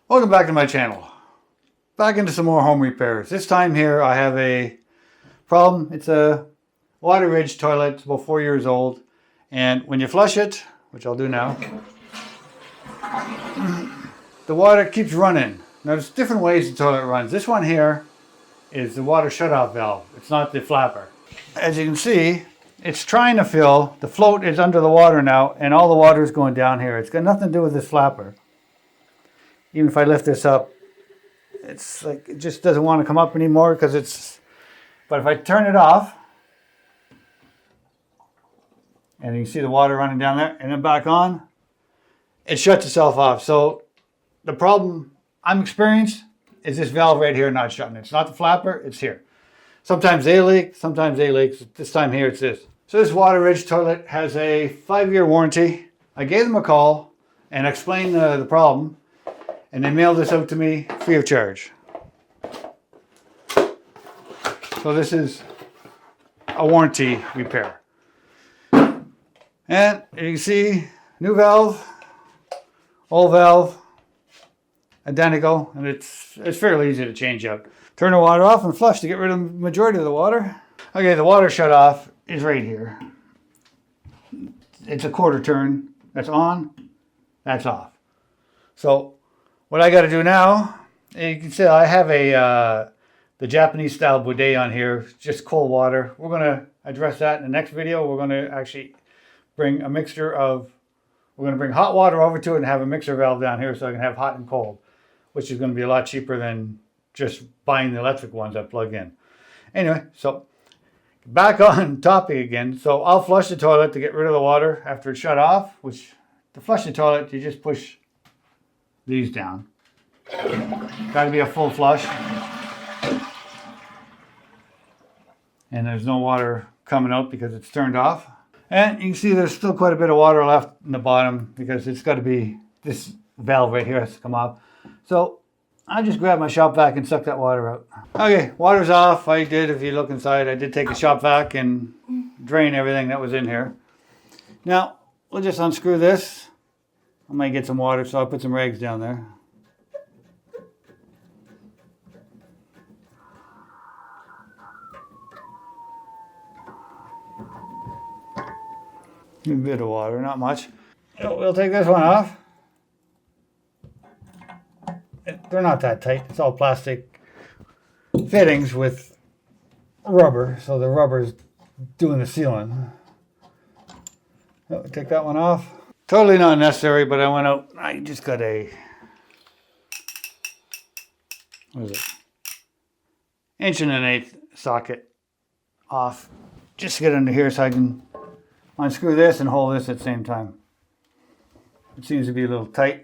Welcome back to my channel. Back into some more home repairs. This time here I have a problem. It's a WaterRidge toilet. It's about 4 years old. And when you flush it, which I'll do now, the water keeps running. Now there's different ways the toilet runs. This one here is the water shutoff valve. It's not the flapper. As you can see, it's trying to fill. The float is under the water now and all the water is going down here. It's got nothing to do with this flapper. Even if I lift this up, it's like it just doesn't want to come up anymore because it's, but if I turn it off, and you can see the water running down there and then back on, it shuts itself off. So the problem I'm experienced is this valve right here not shutting. It's not the flapper, it's here. Sometimes they leak, sometimes they leak. This time here it's this. So this WaterRidge toilet has a 5-year warranty. I gave them a call and explained the problem. And they mailed this out to me free of charge. So this is a warranty repair. And you can see new valve, old valve, identical, and it's fairly easy to change out. Turn the water off and flush to get rid of the majority of the water. Okay, the water shut off is right here. It's a quarter turn. That's on, that's off. So what I got to do now, you can see I have the Japanese style bidet on here, just cold water. We're going to address that in the next video. We're going to actually bring a mixture of, we're going to bring hot water over to it and have a mixer valve down here so I can have hot and cold, which is going to be a lot cheaper than just buying the electric ones I plug in. Anyway, so back on topic again. So I'll flush the toilet to get rid of the water after it's shut off, which to flush the toilet, you just push these down. Got to be a full flush. And there's no water coming out because it's turned off. And you can see there's still quite a bit of water left in the bottom because it's got to be, this valve right here has to come off. So I just grabbed my shop vac and suck that water out. Okay, water's off. I did, if you look inside, I did take a shop vac and drain everything that was in here. Now, we'll just unscrew this. I might get some water, so I'll put some rags down there. A bit of water, not much. We'll take this one off. They're not that tight. It's all plastic fittings with rubber, so the rubber's doing the sealing. Take that one off. Totally not necessary, but I went out, I just got a, what is it? 1.1" socket off. Just to get under here so I can unscrew this and hold this at the same time. It seems to be a little tight.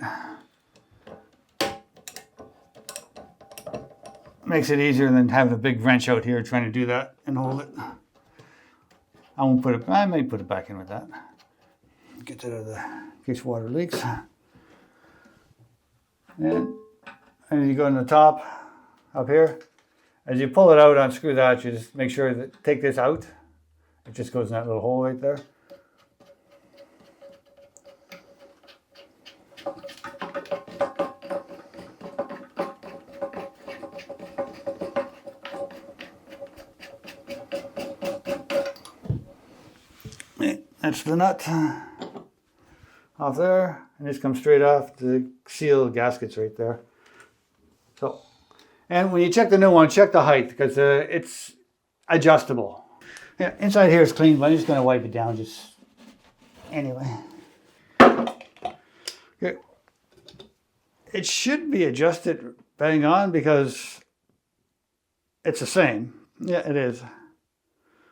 Makes it easier than having a big wrench out here trying to do that and hold it. I won't put it, I may put it back in with that. Get that out of the, in case water leaks. And as you go in the top, up here, as you pull it out, unscrew that, you just make sure that, take this out. It just goes in that little hole right there. That's the nut off there, and this comes straight off the seal gaskets right there. So, and when you check the new one, check the height because it's adjustable. Yeah, inside here is clean, but I'm just going to wipe it down just anyway. Okay. It should be adjusted bang on because it's the same. Yeah, it is.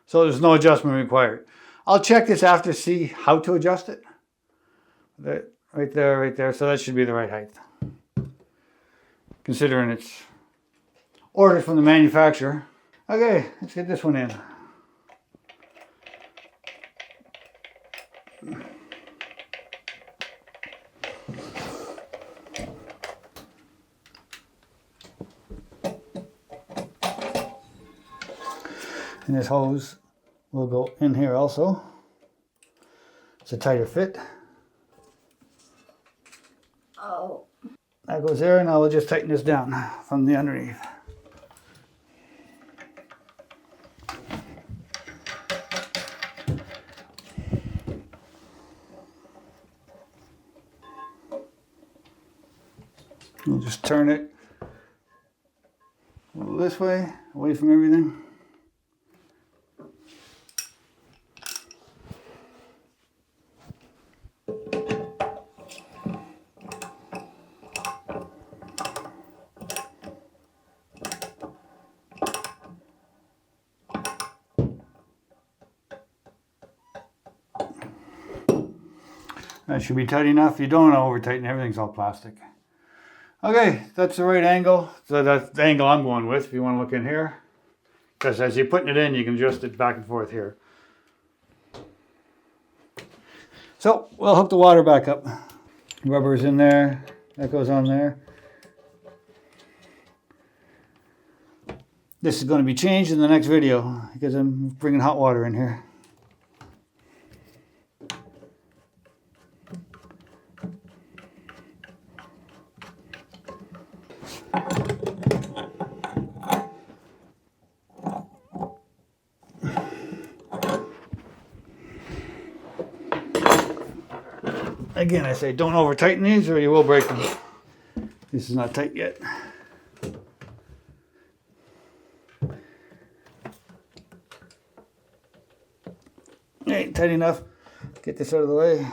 So there's no adjustment required. I'll check this after to see how to adjust it. Right there, right there. So that should be the right height. Considering it's ordered from the manufacturer. Okay, let's get this one in. And this hose will go in here also. It's a tighter fit. Oh. That goes goes there, and I will just tighten this down from the underneath. We'll just turn it a little this way, away from everything. That should be tight enough. You don't want to over tighten, everything's all plastic. Okay, that's the right angle. So that's the angle I'm going with if you want to look in here. Because as you're putting it in, you can adjust it back and forth here. So we'll hook the water back up. Rubber's in there, that goes on there. This is going to be changed in the next video because I'm bringing hot water in here. Again, I say don't over tighten these or you will break them. This is not tight yet. Ain't tight enough. Get this out of the way.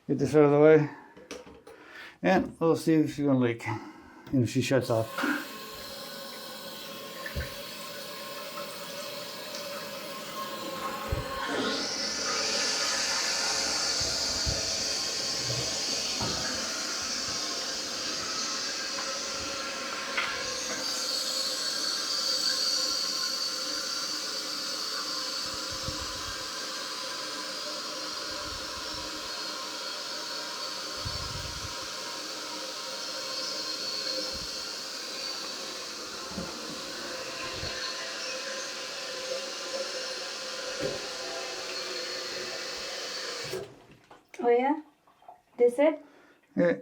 Get this out of the way. And we'll see if she's gonna leak and if she shuts off. Oh yeah? This it? Yeah.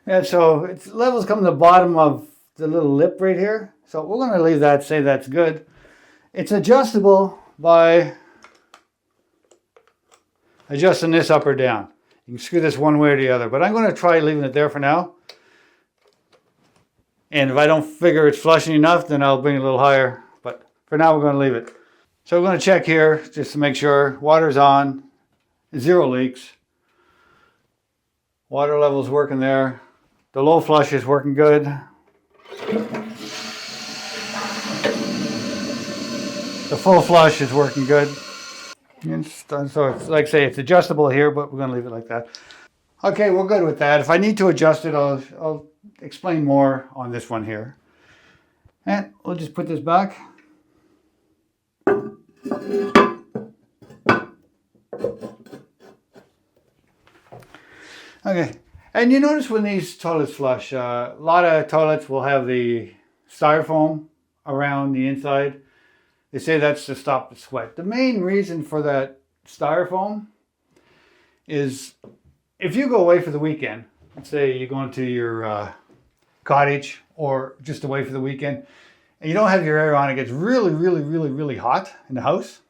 And so its levels come to the bottom of the little lip right here. So we're going to leave that, say that's good. It's adjustable by adjusting this up or down. You can screw this one way or the other, but I'm going to try leaving it there for now. And if I don't figure it's flushing enough, then I'll bring it a little higher. But for now, we're going to leave it. So we're going to check here just to make sure water's on, 0 leaks. Water level's working there. The low flush is working good. The full flush is working good. So it's like I say, it's adjustable here, but we're going to leave it like that. Okay, we're good with that. If I need to adjust it, I'll explain more on this one here. And we'll just put this back. Okay, and you notice when these toilets flush, a lot of toilets will have the styrofoam around the inside. They say that's to stop the sweat. The main reason for that styrofoam is if you go away for the weekend, let's say you're going to your cottage or just away for the weekend, and you don't have your air on, it gets really, really, really, really hot in the house,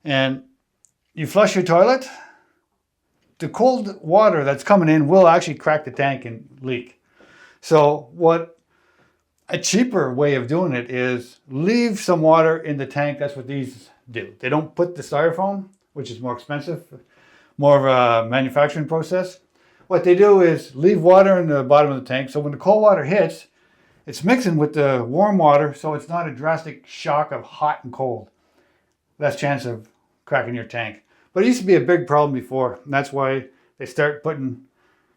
and you flush your toilet, the cold water that's coming in will actually crack the tank and leak. So what a cheaper way of doing it is leave some water in the tank. That's what these do. They don't put the styrofoam, which is more expensive, more of a manufacturing process. What they do is leave water in the bottom of the tank, so when the cold water hits, it's mixing with the warm water, so it's not a drastic shock of hot and cold. Less chance of cracking your tank. But it used to be a big problem before, and that's why they start putting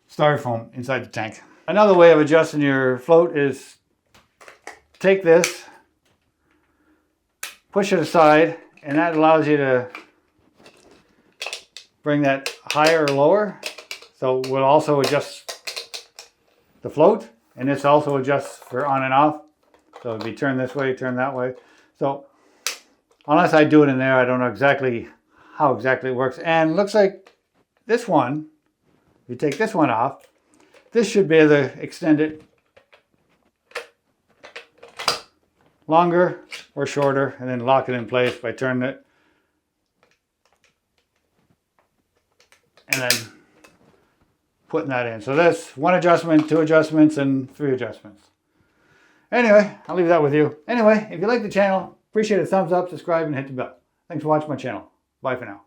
styrofoam inside the tank. Another way of adjusting your float is take this, push it aside, and that allows you to bring that higher or lower. So we'll also adjust the float, and this also adjusts for on and off. So it'll be turn this way, turn that way. So Unless I do it in there, I don't know exactly how exactly it works. And it looks like this one, if you take this one off, this should be able to extend it longer or shorter, and then lock it in place by turning it. And then putting that in. So that's 1 adjustment, 2 adjustments, and 3 adjustments. Anyway, I'll leave that with you. Anyway, if you like the channel, appreciate a thumbs up, subscribe, and hit the bell. Thanks for watching my channel. Bye for now.